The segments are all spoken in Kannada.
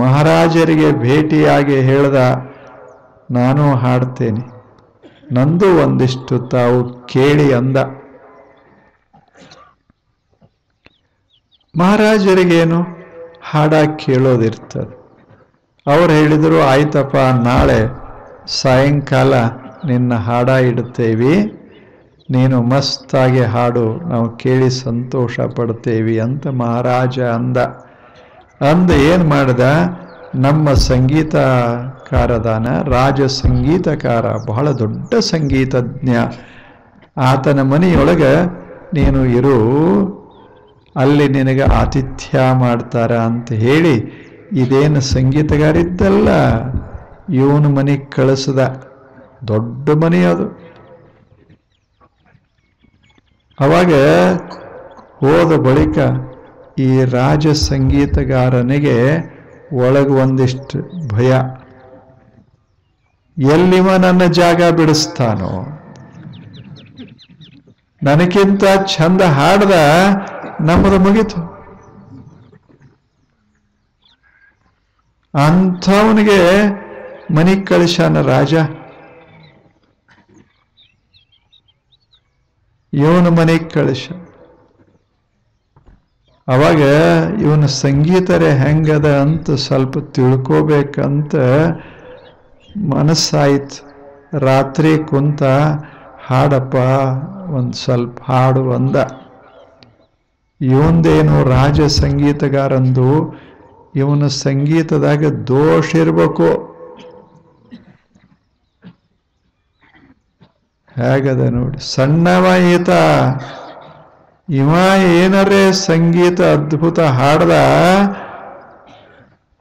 ಮಹಾರಾಜರಿಗೆ ಭೇಟಿಯಾಗಿ ಹೇಳ್ದ, ನಾನು ಹಾಡ್ತೇನೆ, ನಂದು ಒಂದಿಷ್ಟು ತಾವು ಕೇಳಿ ಅಂದ. ಮಹಾರಾಜರಿಗೇನು ಹಾಡ ಕೇಳೋದಿರ್ತದೆ. ಅವ್ರು ಹೇಳಿದರು, ಆಯ್ತಪ್ಪ, ನಾಳೆ ಸಾಯಂಕಾಲ ನಿನ್ನ ಹಾಡ ಇಡ್ತೇವಿ, ನೀನು ಮಸ್ತಾಗಿ ಹಾಡು, ನಾವು ಕೇಳಿ ಸಂತೋಷ ಪಡ್ತೇವಿ ಅಂತ ಮಹಾರಾಜ ಅಂದ ಏನು ಮಾಡ್ದ, ನಮ್ಮ ಸಂಗೀತಕಾರದಾನ, ರಾಜ ಸಂಗೀತಕಾರ, ಬಹಳ ದೊಡ್ಡ ಸಂಗೀತಜ್ಞ, ಆತನ ಮನೆಯೊಳಗೆ ನೀನು ಇರು, ಅಲ್ಲಿ ನಿನಗೆ ಆತಿಥ್ಯ ಮಾಡ್ತಾರ ಅಂತ ಹೇಳಿ ಇದೇನು ಸಂಗೀತಗಾರಿದ್ದಲ್ಲ ಇವನು ಮನೆಗೆ ಕಳಿಸ್ದ. ದೊಡ್ಡ ಮನೆ ಅದು. ಅವಾಗ ಹೋದ ಬಳಿಕ ಈ ರಾಜ ಸಂಗೀತಗಾರನಿಗೆ ಒಳಗೆ ಒಂದಿಷ್ಟು ಭಯ, ಎಲ್ಲಿವ ನನ್ನ ಜಾಗ ಬಿಡಿಸ್ತಾನೋ, ನನಗಿಂತ ಚಂದ ಹಾಡ್ದ, ನಮ್ಮದು ಮುಗೀತು. ಅಂಥವನಿಗೆ ಮನೆಗೆ ಕಳಿಸಾನ ರಾಜ. ಇವನು ಮನೆಗೆ ಕಳಿಸ. ಅವಾಗ ಇವನ ಸಂಗೀತರೇ ಹೆಂಗದ ಅಂತ ಸ್ವಲ್ಪ ತಿಳ್ಕೋಬೇಕಂತ ಮನಸ್ಸಾಯ್ತು. ರಾತ್ರಿ ಕುಂತ, ಹಾಡಪ್ಪ, ಒಂದು ಸ್ವಲ್ಪ ಹಾಡು ಅಂದ. ಇವಂದೇನು ರಾಜ ಸಂಗೀತಗಾರಂದು, ಇವನ ಸಂಗೀತದಾಗ ದೋಷ ಇರ್ಬೇಕು. ಹೇಗದ ನೋಡಿ, ಸಣ್ಣವ ಈತ, ಇವ ಏನರೇ ಸಂಗೀತ ಅದ್ಭುತ ಹಾಡ್ದ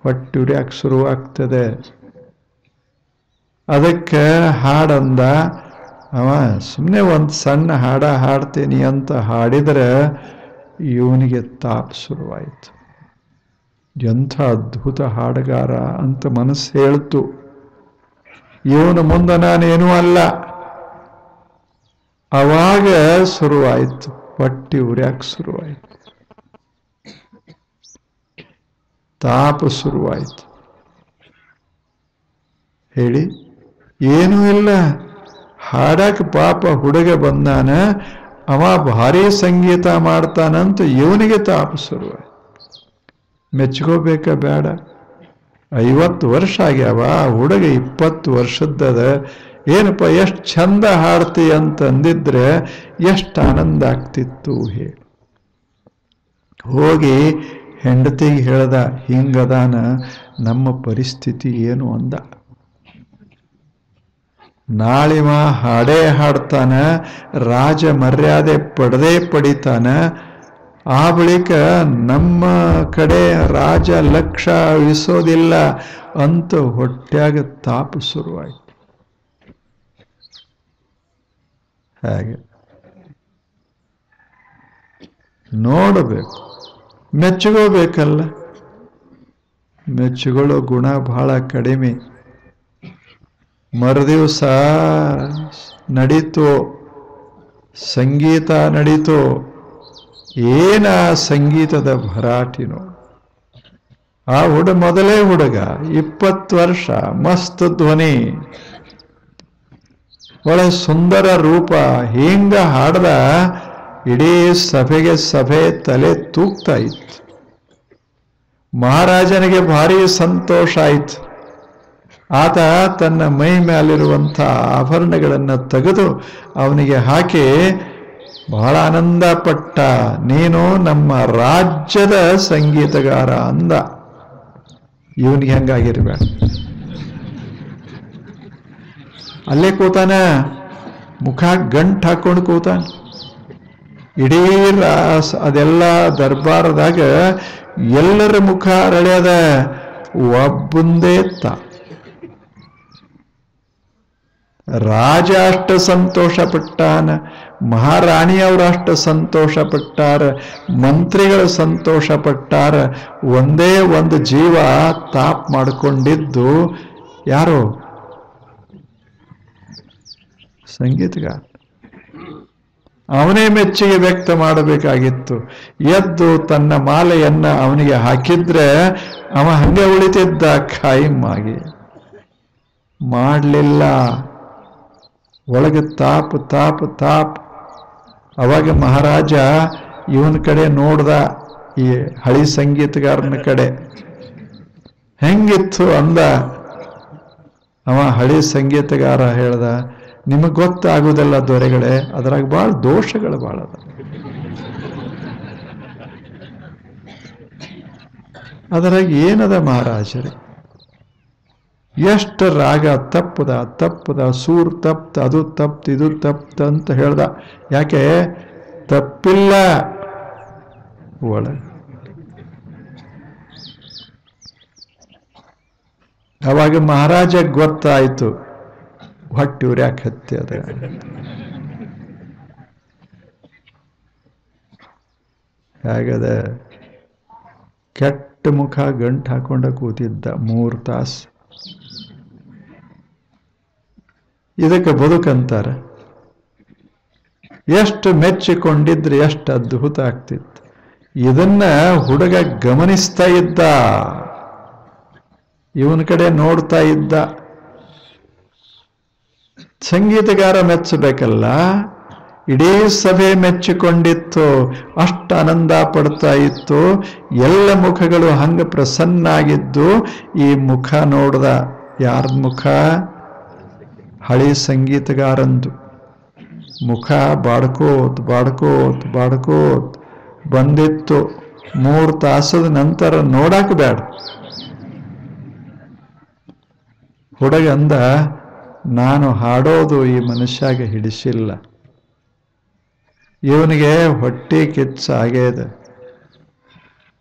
ಹೊಟ್ಟೆ ಉರಿಯಾಕೆ ಶುರುವಾಗ್ತದೆ. ಅದಕ್ಕೆ ಹಾಡಂದ ಅವ. ಸುಮ್ಮನೆ ಒಂದು ಸಣ್ಣ ಹಾಡ ಹಾಡ್ತೀನಿ ಅಂತ ಹಾಡಿದರೆ ಇವನಿಗೆ ತಾಪ ಶುರುವಾಯಿತು. ಎಂಥ ಅದ್ಭುತ ಹಾಡುಗಾರ ಅಂತ ಮನಸ್ಸು ಹೇಳ್ತು. ಇವನ ಮುಂದೆ ನಾನೇನೂ ಅಲ್ಲ. ಅವಾಗ ಶುರುವಾಯಿತು, ಹೊಟ್ಟೆ ಉರಿಯಾಕೆ ಶುರುವಾಯಿತು, ತಾಪ ಶುರುವಾಯಿತು. ಹೇಳಿ, ಏನೂ ಇಲ್ಲ, ಹಾಡಕ್ಕೆ ಪಾಪ ಹುಡುಗ ಬಂದಾನ, ಅವ ಭಾರಿ ಸಂಗೀತ ಮಾಡ್ತಾನಂತ ಇವನಿಗೆ ತಾಪ ಶುರುವಾಯಿತು. ಮೆಚ್ಕೋಬೇಕ ಬೇಡ? 50 ವರ್ಷ ಆಗ್ಯಾವ, ಹುಡುಗ 20 ವರ್ಷದ್ದದ. ಏನಪ್ಪ ಎಷ್ಟು ಚಂದ ಹಾಡ್ತಿ ಅಂತ ಅಂದಿದ್ರೆ ಎಷ್ಟು ಆನಂದ ಆಗ್ತಿತ್ತು. ಹೇಳಿ, ಹೋಗಿ ಹೆಂಡತಿಗೆ ಹೇಳ್ದ, ಹಿಂಗದಾನ ನಮ್ಮ ಪರಿಸ್ಥಿತಿ ಏನು ಅಂದ. ನಾಳಿವ ಹಾಡೇ ಹಾಡ್ತಾನ, ರಾಜ ಮರ್ಯಾದೆ ಪಡೆದೇ ಪಡಿತಾನ. ಆ ಬಳಿಕ ನಮ್ಮ ಕಡೆ ರಾಜ ಲಕ್ಷ ಇಸೋದಿಲ್ಲ ಅಂತ ಹೊಟ್ಯಾಗ ತಾಪ ಶುರುವಾಯಿತು. ಹಾಗೆ ನೋಡಬೇಕು, ಮೆಚ್ಚುಗೋಬೇಕಲ್ಲ. ಮೆಚ್ಚುಗೊಳ್ಳೋ ಗುಣ ಬಹಳ ಕಡಿಮೆ. ಮರುದಿವಸ ನಡೀತು, ಸಂಗೀತ ನಡೀತು. ಏನ ಸಂಗೀತದ ಭರಾಟಿನೋ. ಆ ಮೊದಲೇ ಹುಡುಗ, 20 ವರ್ಷ, ಮಸ್ತ್ ಧ್ವನಿ, ಒಳ್ಳೆ ಸುಂದರ ರೂಪ. ಹಿಂಗ ಹಾಡ್ದ ಇಡೀ ಸಭೆಗೆ ಸಭೆ ತಲೆ ತೂಗ್ತಾ ಇತ್ತು. ಮಹಾರಾಜನಿಗೆ ಭಾರಿ ಸಂತೋಷ ಆಯ್ತು. ಆತ ತನ್ನ ಮೈ ಮೇಲಿರುವಂಥ ಆಭರಣಗಳನ್ನು ತೆಗೆದು ಅವನಿಗೆ ಹಾಕಿ ಬಹಳ ಆನಂದ ಪಟ್ಟ. ನೀನು ನಮ್ಮ ರಾಜ್ಯದ ಸಂಗೀತಗಾರ ಅಂದ. ಇವನಿಗೆ ಹೆಂಗಾಗಿರ್ಬೇಡ, ಅಲ್ಲೇ ಕೂತಾನ, ಮುಖ ಗಂಟು ಹಾಕೊಂಡು ಕೂತಾನ. ಇಡೀ ಅದೆಲ್ಲ ದರ್ಬಾರದಾಗ ಎಲ್ಲರ ಮುಖ ಅರಳ್ಯದ, ಒಬ್ಬಂದೇ ರಾಜ ಅಷ್ಟು ಸಂತೋಷ ಪಟ್ಟಾನ, ಮಹಾರಾಣಿಯವರು ಅಷ್ಟು ಸಂತೋಷ ಪಟ್ಟಾರ, ಮಂತ್ರಿಗಳು ಸಂತೋಷ ಪಟ್ಟಾರ. ಒಂದೇ ಒಂದು ಜೀವ ತಾಪ್ ಮಾಡಿಕೊಂಡಿದ್ದು ಯಾರೋ ಸಂಗೀತಗಾರ. ಅವನೇ ಮೆಚ್ಚುಗೆ ವ್ಯಕ್ತ ಮಾಡಬೇಕಾಗಿತ್ತು. ಎದ್ದು ತನ್ನ ಮಾಲೆಯನ್ನ ಅವನಿಗೆ ಹಾಕಿದ್ರೆ ಅವ ಹಂಗೆ ಉಳಿತಿದ್ದ ಖಾಯಿಮ್ಮಾಗಿ. ಮಾಡಲಿಲ್ಲ. ಒಳಗೆ ತಾಪ್ ತಾಪ್ ತಾಪ್. ಅವಾಗ ಮಹಾರಾಜ ಇವನ ಕಡೆ ನೋಡ್ದ, ಈ ಹಳಿ ಸಂಗೀತಗಾರನ ಕಡೆ. ಹೆಂಗಿತ್ತು ಅಂದ. ಅವ ಹಳಿ ಸಂಗೀತಗಾರ ಹೇಳ್ದ, ನಿಮಗೆ ಗೊತ್ತಾಗುವುದಲ್ಲ ದೊರೆಗಳೇ, ಅದ್ರಾಗ ಭಾಳ ದೋಷಗಳು ಭಾಳ ಅದ. ಅದರಾಗ ಏನದ ಮಹಾರಾಜರೇ? ಎಷ್ಟು ರಾಗ ತಪ್ಪದ, ಸೂರ್ ತಪ್ತ, ಅದು ತಪ್ತ, ಇದು ತಪ್ತ ಅಂತ ಹೇಳ್ದ. ಯಾಕೆ? ತಪ್ಪಿಲ್ಲ ಒಳಗೆ. ಅವಾಗ ಮಹಾರಾಜ ಗೊತ್ತಾಯ್ತು, ಹೊಟ್ಟೆ ಉರ್ಯಾಕ ಹತ್ಯದ. ಹಾಗದ ಕೆಟ್ಟ ಮುಖ ಗಂಟು ಹಾಕೊಂಡ ಕೂತಿದ್ದ 3 ತಾಸು. ಇದಕ್ಕೆ ಬದುಕಂತಾರ. ಎಷ್ಟು ಮೆಚ್ಚಿಕೊಂಡಿದ್ರೆ ಎಷ್ಟು ಅದ್ಭುತ ಆಗ್ತಿತ್ತು. ಇದನ್ನ ಹುಡುಗ ಗಮನಿಸ್ತಾ ಇದ್ದ, ಇವನ ಕಡೆ ನೋಡ್ತಾ ಇದ್ದ. ಸಂಗೀತಗಾರ ಮೆಚ್ಚಬೇಕಲ್ಲ, ಇಡೀ ಸಭೆ ಮೆಚ್ಚಿಕೊಂಡಿತ್ತು, ಅಷ್ಟು ಆನಂದ ಪಡ್ತಾ ಇತ್ತು. ಎಲ್ಲ ಮುಖಗಳು ಹಂಗ ಪ್ರಸನ್ನಾಗಿದ್ದು. ಈ ಮುಖ ನೋಡ್ದ. ಯಾರ ಮುಖ? ಹಳಿ ಸಂಗೀತಗಾರಂದು ಮುಖ ಬಾಡ್ಕೋತ್ ಬಾಡ್ಕೋತ್ ಬಾಡ್ಕೋತ್ ಬಂದಿತ್ತು. 3 ತಾಸದ ನಂತರ ನೋಡಾಕ ಬೇಡ. ಹುಡುಗ ಅಂದ, ನಾನು ಹಾಡೋದು ಈ ಮನುಷ್ಯಾಗ ಹಿಡಿಸಿಲ್ಲ, ಇವನಿಗೆ ಹೊಟ್ಟೆ ಕಿಚ್ಚ ಆಗ್ಯದ,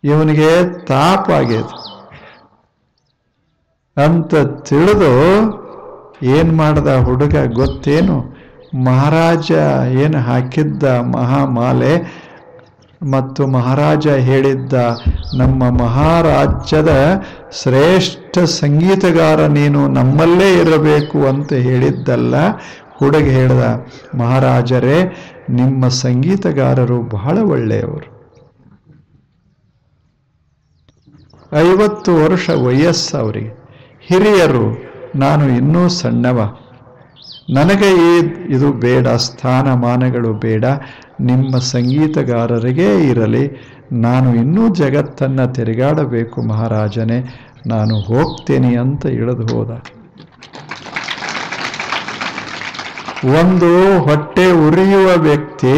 ಇವನಿಗೆ ತಾಪ ಆಗ್ಯದ ಅಂತ ತಿಳಿದು ಏನ್ ಮಾಡ್ದ ಹುಡುಗ ಗೊತ್ತೇನು? ಮಹಾರಾಜ ಏನು ಹಾಕಿದ್ದ ಮಹಾಮಾಲೆ ಮತ್ತು ಮಹಾರಾಜ ಹೇಳಿದ್ದ, ನಮ್ಮ ಮಹಾರಾಜ್ಯದ ಶ್ರೇಷ್ಠ ಸಂಗೀತಗಾರ ನೀನು ನಮ್ಮಲ್ಲೇ ಇರಬೇಕು ಅಂತ ಹೇಳಿದ್ದಲ್ಲ. ಹುಡುಗ ಹೇಳ್ದ, ಮಹಾರಾಜರೇ, ನಿಮ್ಮ ಸಂಗೀತಗಾರರು ಬಹಳ ಒಳ್ಳೆಯವರು. 50 ವರ್ಷ ವಯಸ್ಸು ಅವರಿಗೆ, ಹಿರಿಯರು. ನಾನು ಇನ್ನೂ ಸಣ್ಣವ. ನನಗೆ ಇದು ಬೇಡ, ಸ್ಥಾನಮಾನಗಳು ಬೇಡ, ನಿಮ್ಮ ಸಂಗೀತಗಾರರಿಗೇ ಇರಲಿ. ನಾನು ಇನ್ನೂ ಜಗತ್ತನ್ನು ತಿರುಗಾಡಬೇಕು ಮಹಾರಾಜನೇ, ನಾನು ಹೋಗ್ತೇನೆ ಅಂತ ಇಳಿದು ಹೋದ. ಒಂದು ಹೊಟ್ಟೆ ಉರಿಯುವ ವ್ಯಕ್ತಿ,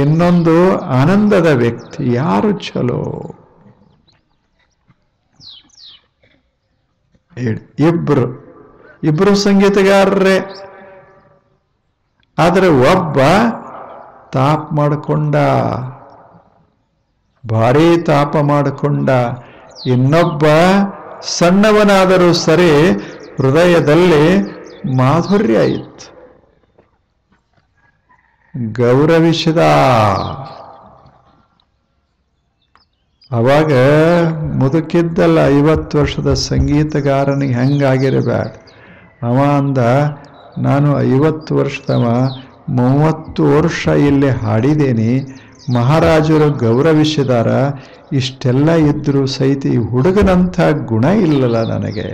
ಇನ್ನೊಂದು ಆನಂದದ ವ್ಯಕ್ತಿ. ಯಾರು ಚಲೋ? ಇಬ್ರು ಸಂಗೀತಗಾರರೇ. ಆದರೆ ಒಬ್ಬ ತಾಪ ಮಾಡಿಕೊಂಡ, ಭಾರೀ ತಾಪ ಮಾಡಿಕೊಂಡ. ಇನ್ನೊಬ್ಬ ಸಣ್ಣವನಾದರೂ ಸರಿ ಹೃದಯದಲ್ಲಿ ಮಾಧುರ್ಯ ಇತ್ತು, ಗೌರವಿಸಿದ. ಅವಾಗ ಮುದುಕಿದ್ದಲ್ಲ 50 ವರ್ಷದ ಸಂಗೀತಗಾರನಿಗೆ ಹೆಂಗಾಗಿರಬೇಡ. ಅವ ಅಂದ, ನಾನು 50 ವರ್ಷದವ, 30 ವರ್ಷ ಇಲ್ಲಿ ಹಾಡಿದ್ದೇನೆ, ಮಹಾರಾಜರು ಗೌರವಿಸಿದಾರ. ಇಷ್ಟೆಲ್ಲ ಇದ್ರೂ ಸಹಿತ ಈ ಹುಡುಗನಂಥ ಗುಣ ಇಲ್ಲಲ್ಲ ನನಗೆ.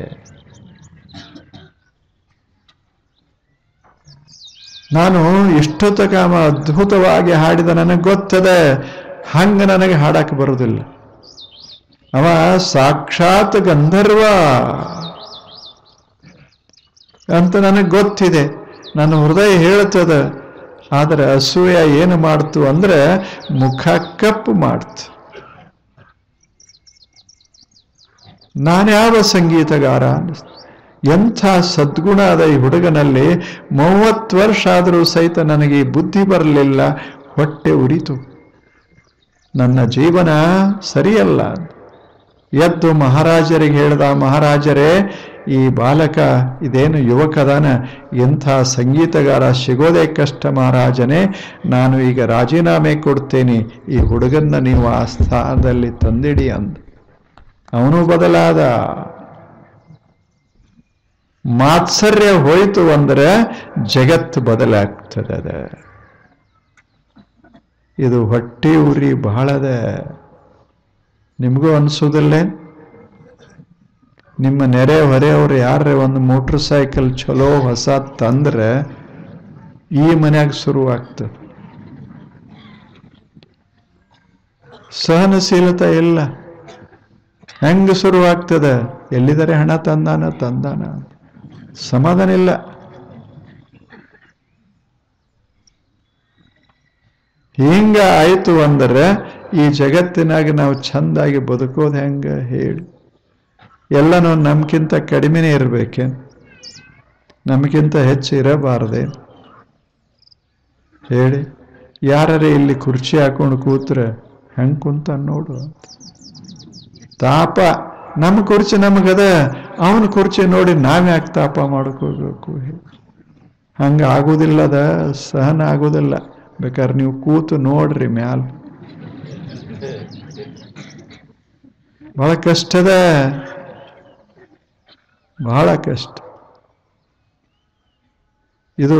ನಾನು ಇಷ್ಟೊತ್ತಕ ಅದ್ಭುತವಾಗಿ ಹಾಡಿದ, ನನಗೆ ಗೊತ್ತದೆ, ಹಂಗ ನನಗೆ ಹಾಡಕ್ಕೆ ಬರುವುದಿಲ್ಲ. ಅವ ಸಾಕ್ಷಾತ್ ಗಂಧರ್ವ ಅಂತ ನನಗೆ ಗೊತ್ತಿದೆ, ನನ್ನ ಹೃದಯ ಹೇಳ್ತದ. ಆದರೆ ಅಸೂಯ ಏನು ಮಾಡ್ತು ಅಂದ್ರೆ ಮುಖ ಕಪ್ಪು ಮಾಡ್ತು. ನಾನ್ಯಾವ ಸಂಗೀತಗಾರ? ಎಂಥ ಸದ್ಗುಣ ಅದ ಈ ಹುಡುಗನಲ್ಲಿ. 30 ವರ್ಷ ಆದರೂ ಸಹಿತ ನನಗೆ ಬುದ್ಧಿ ಬರಲಿಲ್ಲ, ಹೊಟ್ಟೆ ಉರಿತು, ನನ್ನ ಜೀವನ ಸರಿಯಲ್ಲ. ಎದ್ದು ಮಹಾರಾಜರಿಗೆ ಹೇಳ್ದ, ಮಹಾರಾಜರೇ, ಈ ಬಾಲಕ ಇದೇನು ಯುವಕದಾನ, ಎಂಥ ಸಂಗೀತಗಾರ ಸಿಗೋದೇ ಕಷ್ಟ ಮಹಾರಾಜನೇ, ನಾನು ಈಗ ರಾಜೀನಾಮೆ ಕೊಡ್ತೇನೆ, ಈ ಹುಡುಗನ್ನ ನೀವು ಆ ಸ್ಥಾನದಲ್ಲಿ ತಂದಿಡಿ ಅಂದ. ಅವನು ಬದಲಾದ. ಮಾತ್ಸರ್ಯ ಹೋಯಿತು ಅಂದ್ರೆ ಜಗತ್ತು ಬದಲಾಗ್ತದೆ. ಇದು ಹೊಟ್ಟೆ ಉರಿ ಬಹಳದ. ನಿಮಗೂ ಅನಿಸೋದಿಲ್ಲ? ನಿಮ್ಮ ನೆರೆ ಹೊರೆಯವ್ರು ಯಾರೇ ಒಂದು ಮೋಟ್ರ್ ಸೈಕಲ್ ಚಲೋ ಹೊಸ ತಂದ್ರೆ ಈ ಮನ್ಯಾಗ ಶುರುವಾಗ್ತದೆ. ಸಹನಶೀಲತೆ ಇಲ್ಲ. ಹೆಂಗ ಶುರುವಾಗ್ತದೆ? ಎಲ್ಲಿದರೆ ಹಣ ತಂದಾನ ಸಮಾಧಾನ ಇಲ್ಲ. ಹಿಂಗ ಆಯ್ತು ಅಂದ್ರೆ ಈ ಜಗತ್ತಿನಾಗ ನಾವು ಚಂದಾಗಿ ಬದುಕೋದು ಹೆಂಗ ಹೇಳಿ? ಎಲ್ಲ ನಾವು ನಮ್ಗಿಂತ ಕಡಿಮೆನೇ ಇರ್ಬೇಕೆ? ನಮಗಿಂತ ಹೆಚ್ಚು ಇರಬಾರ್ದೆ ಹೇಳಿ? ಯಾರೇ ಇಲ್ಲಿ ಕುರ್ಚಿ ಹಾಕೊಂಡು ಕೂತ್ರೆ ಹೆಂಗ್ ಕುಂತ ನೋಡು. ತಾಪ ನಮ್ಮ ಕುರ್ಚಿ ನಮಗದ, ಅವನ ಕುರ್ಚಿ ನೋಡಿ ನಾವ್ಯಾಕೆ ತಾಪ ಮಾಡ್ಕೋಬೇಕು? ಹಂಗ ಆಗುದಿಲ್ಲದ, ಸಹನ ಆಗುದಿಲ್ಲ. ಬೇಕಾದ್ರೆ ನೀವು ಕೂತು ನೋಡ್ರಿ ಮ್ಯಾಲ, ಬಹಳ ಕಷ್ಟದ, ಬಹಳ ಕಷ್ಟ. ಇದು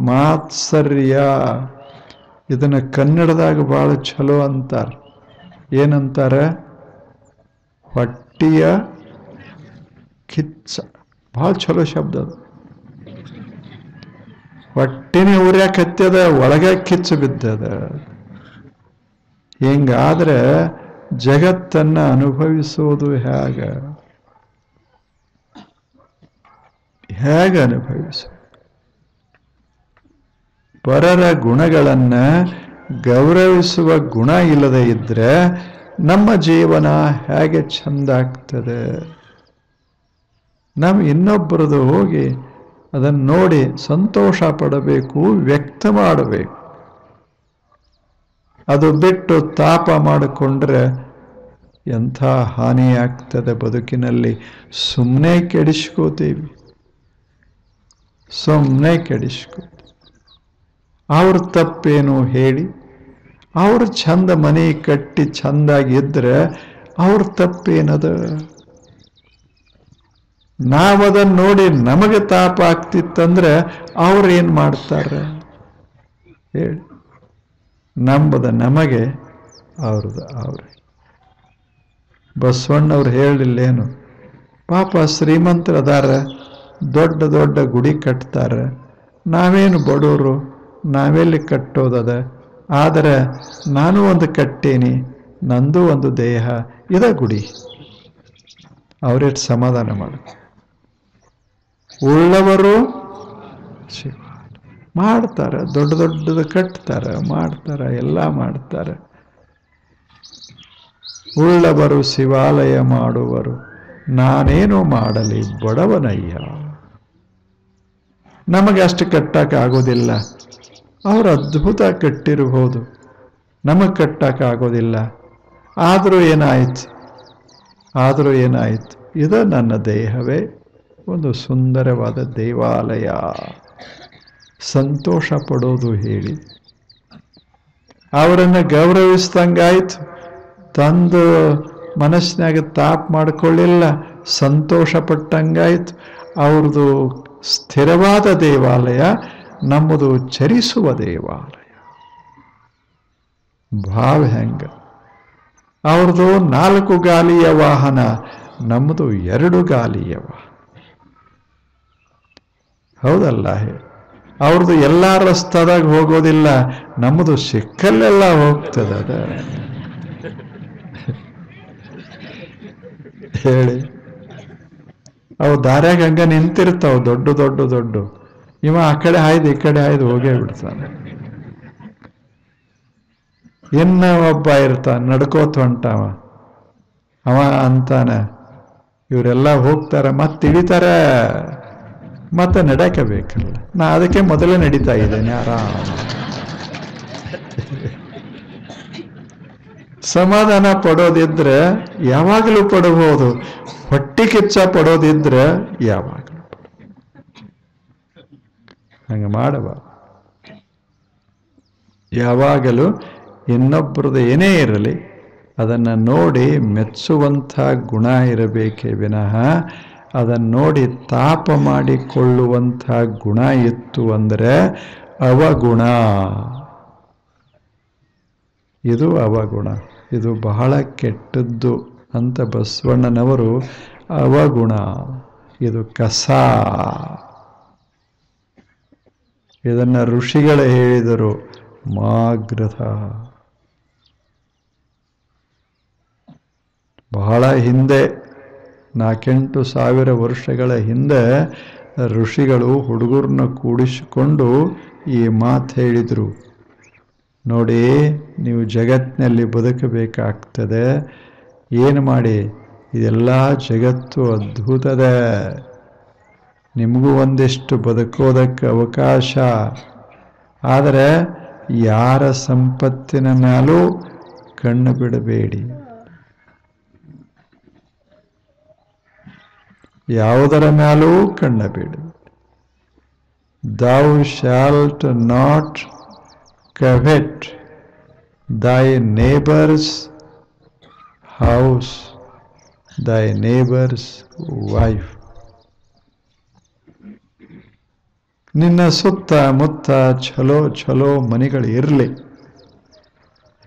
ಮಾತ್ಸರ್ಯ. ಇದನ್ನ ಕನ್ನಡದಾಗ ಬಹಳ ಚಲೋ ಅಂತಾರ. ಏನಂತಾರ? ಹೊಟ್ಟಿಯ ಕಿಚ್ಚ. ಬಹಳ ಚಲೋ ಶಬ್ದ ಅದು. ಹೊಟ್ಟಿನೇ ಉರ್ಯಾಕ ಹತ್ಯದ, ಒಳಗ ಕಿಚ್ಚು ಬಿದ್ದದ. ಹಿಂಗಾದ್ರೆ ಜಗತ್ತನ್ನ ಅನುಭವಿಸೋದು ಹೇಗೆ ಅನುಭವಿಸೋದು? ಪರರ ಗುಣಗಳನ್ನ ಗೌರವಿಸುವ ಗುಣ ಇಲ್ಲದೆ ಇದ್ರೆ ನಮ್ಮ ಜೀವನ ಹೇಗೆ ಚಂದ ಆಗ್ತದೆ? ನಾವು ಇನ್ನೊಬ್ಬರದು ಹೋಗಿ ಅದನ್ನು ನೋಡಿ ಸಂತೋಷ ಪಡಬೇಕು, ವ್ಯಕ್ತ ಮಾಡಬೇಕು. ಅದು ಬಿಟ್ಟು ತಾಪ ಮಾಡಿಕೊಂಡ್ರೆ ಎಂಥ ಹಾನಿಯಾಗ್ತದೆ ಬದುಕಿನಲ್ಲಿ. ಸುಮ್ಮನೆ ಕೆಡಿಸ್ಕೋತೀವಿ, ಸುಮ್ಮನೆ ಕೆಡಿಸ್ಕೋತೀವಿ. ಅವ್ರ ತಪ್ಪೇನು ಹೇಳಿ? ಅವ್ರು ಚಂದ ಮನೆ ಕಟ್ಟಿ ಚಂದಾಗಿದ್ರೆ ಅವ್ರ ತಪ್ಪೇನದ? ನಾವದನ್ನು ನೋಡಿ ನಮಗೆ ತಾಪ ಆಗ್ತಿತ್ತಂದ್ರೆ ಅವ್ರೇನ್ ಮಾಡ್ತಾರೆ ಹೇಳಿ? ನಂಬದ ನಮಗೆ, ಅವ್ರದ್ದು ಅವ್ರೆ. ಬಸವಣ್ಣವ್ರು ಹೇಳಿಲ್ಲೇನು? ಪಾಪ ಶ್ರೀಮಂತರದಾರ, ದೊಡ್ಡ ದೊಡ್ಡ ಗುಡಿ ಕಟ್ತಾರೆ, ನಾವೇನು ಬಡವರು, ನಾವೆಲ್ಲಿ ಕಟ್ಟೋದದ? ಆದರೆ ನಾನು ಒಂದು ಕಟ್ಟೇನಿ, ನಂದು ಒಂದು ದೇಹ, ಇದ ಗುಡಿ. ಅವರೆಷ್ಟು ಸಮಾಧಾನ ಮಾಡ. ಉಳ್ಳವರು ಮಾಡ್ತಾರೆ, ದೊಡ್ಡ ದೊಡ್ಡದು ಕಟ್ತಾರೆ, ಮಾಡ್ತಾರೆ, ಎಲ್ಲ ಮಾಡ್ತಾರೆ. ಉಳ್ಳವರು ಶಿವಾಲಯ ಮಾಡುವರು, ನಾನೇನು ಮಾಡಲಿ ಬಡವನಯ್ಯ. ನಮಗೆ ಅಷ್ಟು ಕಟ್ಟಕ್ಕಾಗೋದಿಲ್ಲ. ಅವರು ಅದ್ಭುತ ಕಟ್ಟಿರಬಹುದು, ನಮಗೆ ಕಟ್ಟಕ್ಕಾಗೋದಿಲ್ಲ. ಆದರೂ ಏನಾಯ್ತು? ಇದು ನನ್ನ ದೇಹವೇ ಒಂದು ಸುಂದರವಾದ ದೇವಾಲಯ. ಸಂತೋಷ ಪಡೋದು ಹೇಳಿ? ಅವರನ್ನು ಗೌರವಿಸ್ದಂಗಾಯ್ತು, ತಂದು ಮನಸ್ಸಿನಾಗ ತಾಪ್ ಮಾಡ್ಕೊಳ್ಳಿಲ್ಲ, ಸಂತೋಷ ಪಟ್ಟಂಗಾಯ್ತು. ಅವ್ರದ್ದು ಸ್ಥಿರವಾದ ದೇವಾಲಯ, ನಮ್ಮದು ಚರಿಸುವ ದೇವಾಲಯ. ಭಾವ ಹೆಂಗ? ಅವ್ರದ್ದು 4 ಗಾಲಿಯ ವಾಹನ, ನಮ್ಮದು 2 ಗಾಲಿಯ ವಾಹನ. ಹೌದಲ್ಲ? ಅವ್ರದ್ದು ಎಲ್ಲ ರಸ್ತಾದಾಗ ಹೋಗೋದಿಲ್ಲ, ನಮ್ಮದು ಸಿಕ್ಕಲ್ಲೆಲ್ಲ ಹೋಗ್ತದ. ಹೇಳಿ? ಅವು ದಾರ್ಯಾಗ ಹಂಗ ನಿಂತಿರ್ತಾವ, ದೊಡ್ಡ. ಇವ ಆ ಕಡೆ ಹಾಯ್ದು ಈ ಕಡೆ ಹಾಯ್ದು ಹೋಗೇ ಬಿಡ್ತಾನೆ. ಇನ್ನ ಒಬ್ಬ ಇರ್ತಾನ, ನಡ್ಕೋತ ಹೊಂಟಾವ. ಅವ ಅಂತಾನ, ಇವರೆಲ್ಲ ಹೋಗ್ತಾರ, ಮತ್ತೆ ಇಳಿತಾರ, ಮತ್ತೆ ನಡ್ಯಾಕಬೇಕಲ್ಲ. ನಾ ಅದಕ್ಕೆ ಮೊದಲೇ ನಡೀತಾ ಇದ್ದೇನೆ ಆರಾಮ. ಸಮಾಧಾನ ಪಡೋದಿದ್ರೆ ಯಾವಾಗಲೂ ಪಡಬಹುದು, ಹೊಟ್ಟಿ ಕಿಚ್ಚ ಪಡೋದಿದ್ರೆ ಯಾವಾಗಲೂ ಹಂಗೆ ಮಾಡಬಾರ್ದು. ಯಾವಾಗಲೂ ಇನ್ನೊಬ್ಬರದ್ದು ಏನೇ ಇರಲಿ ಅದನ್ನು ನೋಡಿ ಮೆಚ್ಚುವಂಥ ಗುಣ ಇರಬೇಕೇ ವಿನಃ ಅದನ್ನು ನೋಡಿ ತಾಪ ಮಾಡಿಕೊಳ್ಳುವಂಥ ಗುಣ ಇತ್ತು ಅಂದರೆ ಅವಗುಣ. ಇದು ಅವಗುಣ, ಇದು ಬಹಳ ಕೆಟ್ಟದ್ದು ಅಂತ ಬಸವಣ್ಣನವರು ಅವಗುಣ, ಇದು ಕಸ. ಇದನ್ನು ಋಷಿಗಳು ಹೇಳಿದರು, ಮಾಗೃಧ. ಬಹಳ ಹಿಂದೆ, 4,000-8,000 ವರ್ಷಗಳ ಹಿಂದೆ ಋಷಿಗಳು ಹುಡುಗರನ್ನ ಕೂಡಿಸಿಕೊಂಡು ಈ ಮಾತು ಹೇಳಿದರು. ನೋಡಿ, ನೀವು ಜಗತ್ತಿನಲ್ಲಿ ಬದುಕಬೇಕಾಗ್ತದೆ, ಏನು ಮಾಡಿ, ಇದೆಲ್ಲ ಜಗತ್ತು ಅದ್ಭುತದ, ನಿಮಗೂ ಒಂದಿಷ್ಟು ಬದುಕೋದಕ್ಕೆ ಅವಕಾಶ. ಆದರೆ ಯಾರ ಸಂಪತ್ತಿನ ಮೇಲೂ ಕಣ್ಣು ಬಿಡಬೇಡಿ, ಯಾವುದರ ಮೇಲೂ ಕಣ್ಣು ಬಿಡು. Thou shalt not covet thy neighbor's house, thy neighbor's wife. ನಿನ್ನ ಸುತ್ತ ಮುತ್ತ ಛಲೋ ಛಲೋ ಮನೆಗಳು ಇರಲಿ,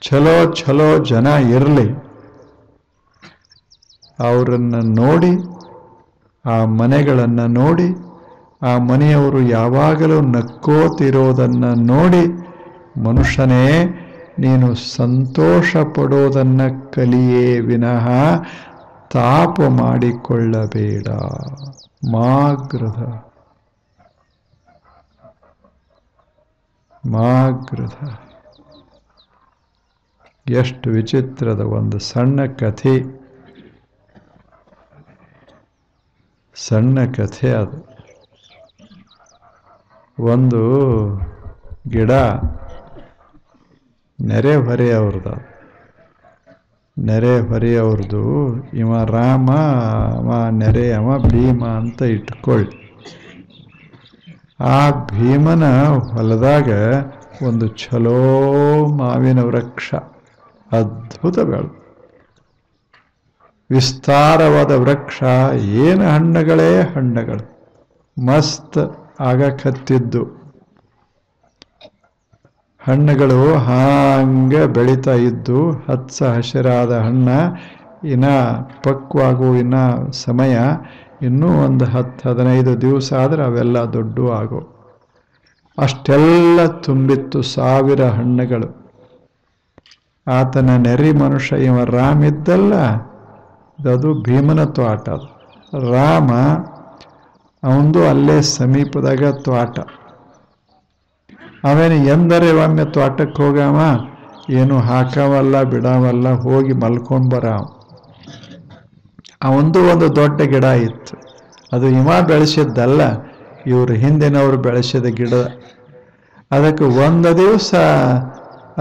ಛಲೋ ಛಲೋ ಜನ ಇರಲಿ. ಅವರನ್ನು ನೋಡಿ, ಆ ಮನೆಗಳನ್ನು ನೋಡಿ, ಆ ಮನೆಯವರು ಯಾವಾಗಲೂ ನಕ್ಕೋತಿರೋದನ್ನು ನೋಡಿ, ಮನುಷ್ಯನೇ ನೀನು ಸಂತೋಷ ಪಡೋದನ್ನು ಕಲಿಯೇ ವಿನಃ ತಾಪ ಮಾಡಿಕೊಳ್ಳಬೇಡ. ಮಾಗೃಧ, ಮಾಗೃಧ. ಎಷ್ಟು ವಿಚಿತ್ರದ ಒಂದು ಸಣ್ಣ ಕಥೆ, ಸಣ್ಣ ಕಥೆ ಅದು. ಒಂದು ಗಿಡ ನೆರೆಹೊರೆಯವ್ರದ್ದು, ನೆರೆಹೊರೆಯವ್ರದ್ದು. ಇವ ರಾಮ, ಅವ ನೆರೆ, ಅವ ಭೀಮ ಅಂತ ಇಟ್ಕೊಳ್ಳಿ. ಆ ಭೀಮನ ಹೊಲದಾಗ ಒಂದು ಛಲೋ ಮಾವಿನ ವೃಕ್ಷ, ಅದ್ಭುತ ಬೆಳೆ, ವಿಸ್ತಾರವಾದ ವೃಕ್ಷ. ಏನು ಹಣ್ಣುಗಳೇ ಹಣ್ಣುಗಳು, ಮಸ್ತ್ ಆಗಕತ್ತಿದ್ದು ಹಣ್ಣುಗಳು ಹಾಂಗೆ ಬೆಳೀತಾ ಇದ್ದು, ಹಚ್ಚ ಹಸಿರಾದ ಹಣ್ಣ. ಇನ್ನ ಪಕ್ವಾಗು ಇನ್ನ ಸಮಯ, ಇನ್ನೂ ಒಂದು 10-15 ದಿವಸ ಆದರೆ ಅವೆಲ್ಲ ದೊಡ್ಡ ಆಗೋ. ಅಷ್ಟೆಲ್ಲ ತುಂಬಿತ್ತು, 1000 ಹಣ್ಣುಗಳು. ಆತನ ನೆರಿ ಮನುಷ್ಯ ಇವ ರಾಮ ಇದ್ದಲ್ಲ, ಅದು ಭೀಮನ ತೋಟ. ರಾಮ ಅವಂದು ಅಲ್ಲೇ ಸಮೀಪದಾಗ ತೋಟ. ಅವೇನು ಎಂದರೆ ಒಮ್ಮೆ ತೋಟಕ್ಕೆ ಹೋಗವ, ಏನು ಹಾಕವಲ್ಲ ಬಿಡವಲ್ಲ, ಹೋಗಿ ಮಲ್ಕೊಂಡು ಬರವ. ಅವಂದು ಒಂದು ದೊಡ್ಡ ಗಿಡ ಇತ್ತು, ಅದು ಇವ ಬೆಳೆಸಿದ್ದಲ್ಲ, ಇವರು ಹಿಂದಿನವರು ಬೆಳೆಸಿದ ಗಿಡ. ಅದಕ್ಕೆ ಒಂದು ದಿವಸ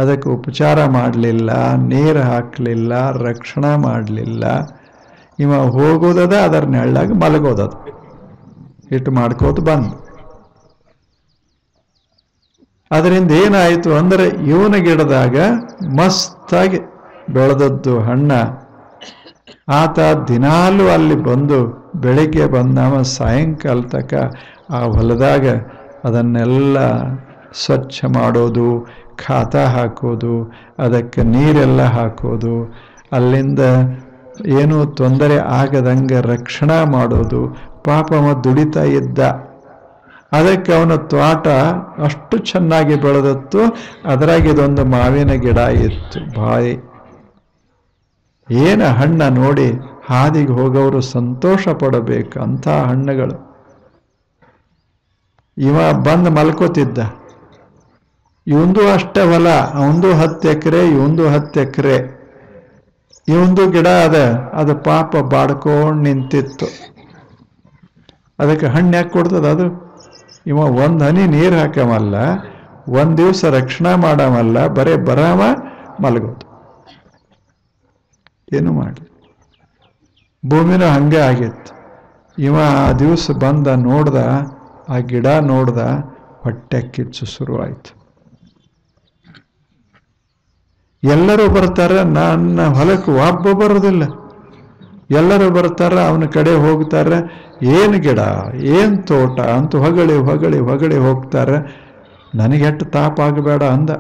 ಅದಕ್ಕೆ ಉಪಚಾರ ಮಾಡಲಿಲ್ಲ, ನೀರು ಹಾಕಲಿಲ್ಲ, ರಕ್ಷಣೆ ಮಾಡಲಿಲ್ಲ. ಇವ ಹೋಗೋದದ, ಅದರ ನೆಳ್ಳಾಗ ಮಲಗೋದದು, ಇಟ್ಟು ಮಾಡ್ಕೋತ ಬಂದು. ಅದರಿಂದ ಏನಾಯಿತು ಅಂದರೆ, ಇವನ ಗಿಡದಾಗ ಮಸ್ತಾಗಿ ಬೆಳೆದದ್ದು ಹಣ್ಣ. ಆತ ದಿನಾಲೂ ಅಲ್ಲಿ ಬಂದು, ಬೆಳಿಗ್ಗೆ ಬಂದವ ಸಾಯಂಕಾಲ ತನಕ ಆ ಹೊಲದಾಗ ಅದನ್ನೆಲ್ಲ ಸ್ವಚ್ಛ ಮಾಡೋದು, ಖಾತ ಹಾಕೋದು, ಅದಕ್ಕೆ ನೀರೆಲ್ಲ ಹಾಕೋದು, ಅಲ್ಲಿಂದ ಏನೂ ತೊಂದರೆ ಆಗದಂಗೆ ರಕ್ಷಣೆ ಮಾಡೋದು. ಪಾಪ ಅವ ದುಡಿತಾ ಇದ್ದ. ಅದಕ್ಕೆ ಅವನ ತೋಟ ಅಷ್ಟು ಚೆನ್ನಾಗಿ ಬೆಳೆದತ್ತು. ಅದರಾಗ ಇದೊಂದು ಮಾವಿನ ಗಿಡ ಇತ್ತು, ಬಾಯಿ. ಏನ ಹಣ್ಣ ನೋಡಿ ಹಾದಿಗೆ ಹೋಗೋರು ಸಂತೋಷ ಪಡಬೇಕು, ಅಂಥ ಹಣ್ಣುಗಳು. ಇವ ಬಂದು ಮಲ್ಕೋತಿದ್ದ. ಇವಂದು ಅಷ್ಟೇ ಹೊಲ, ಅವಂದು 10 ಎಕರೆ, ಇವಂದು 10 ಎಕರೆ. ಇವಂದು ಗಿಡ ಅದ, ಅದು ಪಾಪ ಬಾಡ್ಕೊಂಡು ನಿಂತಿತ್ತು. ಅದಕ್ಕೆ ಹಣ್ಣು ಯಾಕೆ ಕೊಡ್ತದ ಅದು? ಇವ ಒಂದು ಹನಿ ನೀರು ಹಾಕಮಲ್ಲ, ಒಂದು ದಿವಸ ರಕ್ಷಣೆ ಮಾಡಮಲ್ಲ, ಬರೇ ಬರಾಮ ಮಲಗೋದು. ಏನು ಮಾಡಿ, ಭೂಮಿನೂ ಹಂಗೆ ಆಗಿತ್ತು. ಇವ ಆ ದಿವಸ ಬಂದ, ನೋಡ್ದ, ಆ ಗಿಡ ನೋಡ್ದ, ಹೊಟ್ಟೆ ಕಿಚ್ಚು ಶುರುವಾಯ್ತು. ಎಲ್ಲರೂ ಬರ್ತಾರೆ, ನನ್ನ ಹೊಲಕ್ಕೆ ಒಬ್ಬ ಬರೋದಿಲ್ಲ. ಎಲ್ಲರೂ ಬರ್ತಾರ, ಅವನ ಕಡೆ ಹೋಗ್ತಾರೆ. ಏನು ಗಿಡ, ಏನು ತೋಟ ಅಂತ ಹೊಗಳಿ ಹೊಗಳಿ ಹೊಗಳಿ ಹೋಗ್ತಾರೆ. ನನಗೆಟ್ಟು ತಾಪ ಆಗಬೇಡ ಅಂದ.